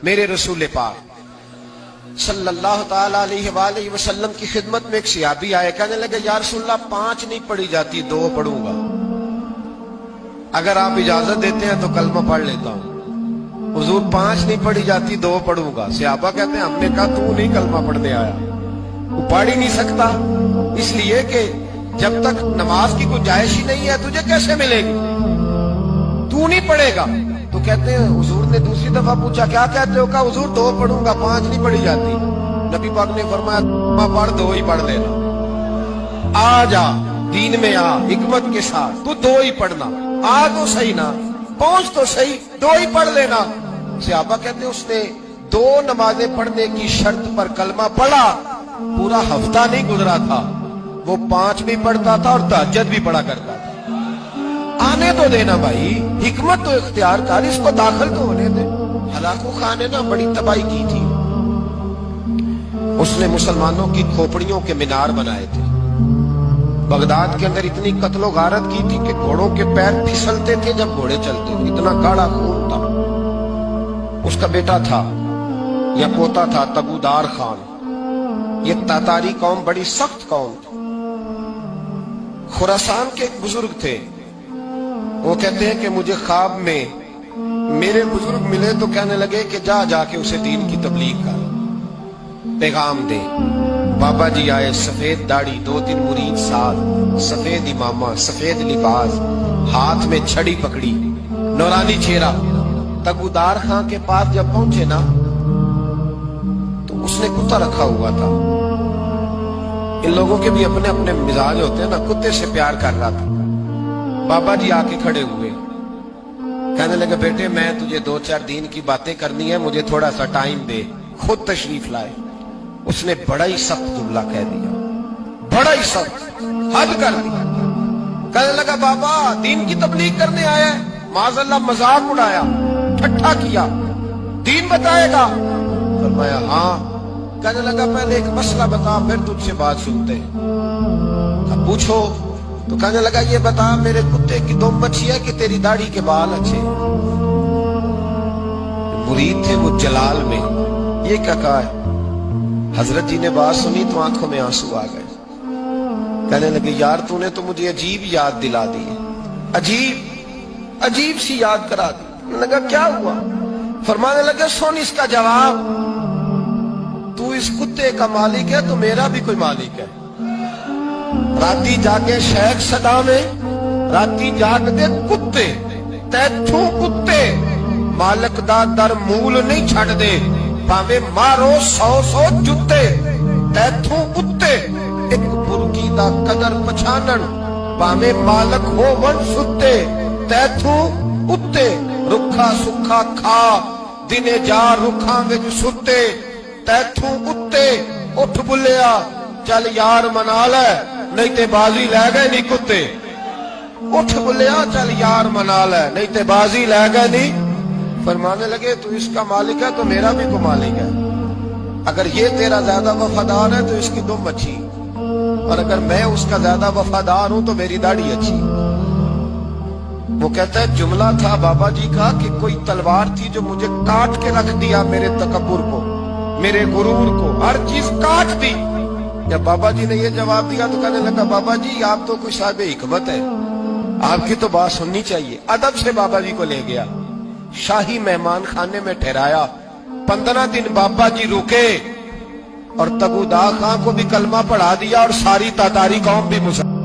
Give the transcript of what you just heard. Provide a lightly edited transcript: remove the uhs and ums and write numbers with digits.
میرے رسول پاک صلی اللہ تعالی علیہ وآلہ وسلم کی خدمت میں ایک صحابی آئے، کہنے لگے یا رسول اللہ 5 نہیں پڑھی جاتی 2 پڑھوں گا، اگر آپ اجازت دیتے ہیں تو کلمہ پڑھ لیتا ہوں۔ حضور 5 نہیں پڑھی جاتی 2 پڑھوں گا۔ صحابہ کہتے ہیں ہم نے کہا تو نہیں کلمہ پڑھنے آیا، تو پڑھ ہی نہیں سکتا، اس لیے کہ جب تک نماز کی گنجائش ہی نہیں ہے تجھے کیسے ملے گی، تو نہیں پڑھے گا۔ تو کہتے ہیں حضور نے دوسری دفعہ پوچھا کیا کہتے ہو؟ کہا حضور 2 پڑھوں گا 5 نہیں پڑھی جاتی۔ نبی پاک نے فرمایا پڑھ 2 ہی پڑھ لینا، آ جا دین میں آ حکمت کے ساتھ، تو 2 ہی پڑھنا، آ تو صحیح نا، پہنچ تو صحیح، 2 ہی پڑھ لینا۔ صحابہ کہتے ہیں اس نے 2 نمازیں پڑھنے کی شرط پر کلمہ پڑھا، پورا ہفتہ نہیں گزرا تھا وہ 5 بھی پڑھتا تھا اور تہجد بھی پڑھا کرتا تھا۔ آنے تو دینا بھائی، حکمت تو اختیار کر، اس کو داخل تو ہونے دے۔ ہلاکو خان نے نا بڑی تباہی کی تھی، اس نے مسلمانوں کی کھوپڑیوں کے مینار بنائے تھے، بغداد کے اندر اتنی قتل و غارت کی تھی کہ گھوڑوں کے پیر پھسلتے تھے جب گھوڑے چلتے تھے، اتنا گاڑا خون تھا۔ اس کا بیٹا تھا یا پوتا تھا تبودار خان۔ یہ تاتاری قوم بڑی سخت قوم تھی۔ خراسان کے ایک بزرگ تھے، وہ کہتے ہیں کہ مجھے خواب میں میرے بزرگ ملے تو کہنے لگے کہ جا جا کے اسے دین کی تبلیغ کر، پیغام دے۔ بابا جی آئے، سفید داڑھی، 2-3 مرید ساتھ، سفید امامہ، سفید لباس، ہاتھ میں چھڑی پکڑی، نورانی چہرہ۔ تگودار خان کے پاس جب پہنچے نا تو اس نے کتا رکھا ہوا تھا۔ ان لوگوں کے بھی اپنے اپنے مزاج ہوتے ہیں نا، کتے سے پیار کر رہا تھا۔ بابا جی آ کے کھڑے ہوئے، کہنے لگے بیٹے میں تجھے 2-4 دین کی باتیں کرنی ہے، مجھے تھوڑا سا ٹائم دے۔ خود تشریف لائے۔ اس نے بڑا ہی سخت جملہ کہہ دیا، بڑا ہی سخت، حد کر دی۔ کہنے لگا بابا دین کی تبلیغ کرنے آیا ہے؟ معاذ اللہ مذاق اڑایا، ٹھٹھا کیا، دین بتائے گا؟ فرمایا ہاں۔ کہنے لگا پہلے ایک مسئلہ بتا پھر تجھ سے بات سنتے ہیں۔ اب پوچھو۔ تو کہنے لگا یہ بتا میرے کتے کی دم اچھی ہے کہ تیری داڑھی کے بال اچھے؟ مرید تھے وہ جلال میں، یہ کیا کہا ہے؟ حضرت جی نے بات سنی تو آنکھوں میں آنسو آ گئے۔ کہنے لگے یار تو نے تو مجھے عجیب یاد دلا دی ہے، عجیب سی یاد کرا دی۔ لگا کیا ہوا؟ فرمانے لگے سن اس کا جواب، تو اس کتے کا مالک ہے تو میرا بھی کوئی مالک ہے۔ راتی جاگے شیخ صدا میں، راتی جاگ دے کتے، تیتھوں کتے مالک دا در مول نہیں چھڑ دے، پاوے مارو 100 جتے، تیتھوں کتے ایک برکی دا قدر پچھانن، پاوے مالک ہو ون ستے، تیتھوں کتے رکھا سکھا کھا دنے جا رکھاں وچ ستے، تیتھوں کتے اٹھ بلیا چل یار منا لے نہیں تے بازی لے گئے نہیں کتے، اٹھ بلیا چل یار منا لے نہیں تے بازی لے گئے نہیں۔ فرمانے لگے تو اس کا مالک ہے تو میرا بھی کو مالک ہے، اگر یہ تیرا زیادہ وفادار ہے تو اس کی دم اچھی، اور اگر میں اس کا زیادہ وفادار ہوں تو میری داڑھی اچھی۔ وہ کہتا ہے جملہ تھا بابا جی کا کہ کوئی تلوار تھی جو مجھے کاٹ کے رکھ دیا، میرے تکبر کو، میرے غرور کو، ہر چیز کاٹ دی۔ جب بابا جی نے یہ جواب دیا تو کہنے لگا بابا جی آپ تو کوئی صاحب حکمت ہے، آپ کی تو بات سننی چاہیے۔ ادب سے بابا جی کو لے گیا، شاہی مہمان خانے میں ٹھہرایا۔ 15 دن بابا جی رکے اور تگودار خان کو بھی کلمہ پڑھا دیا اور ساری تاتاری قوم بھی مسلمان۔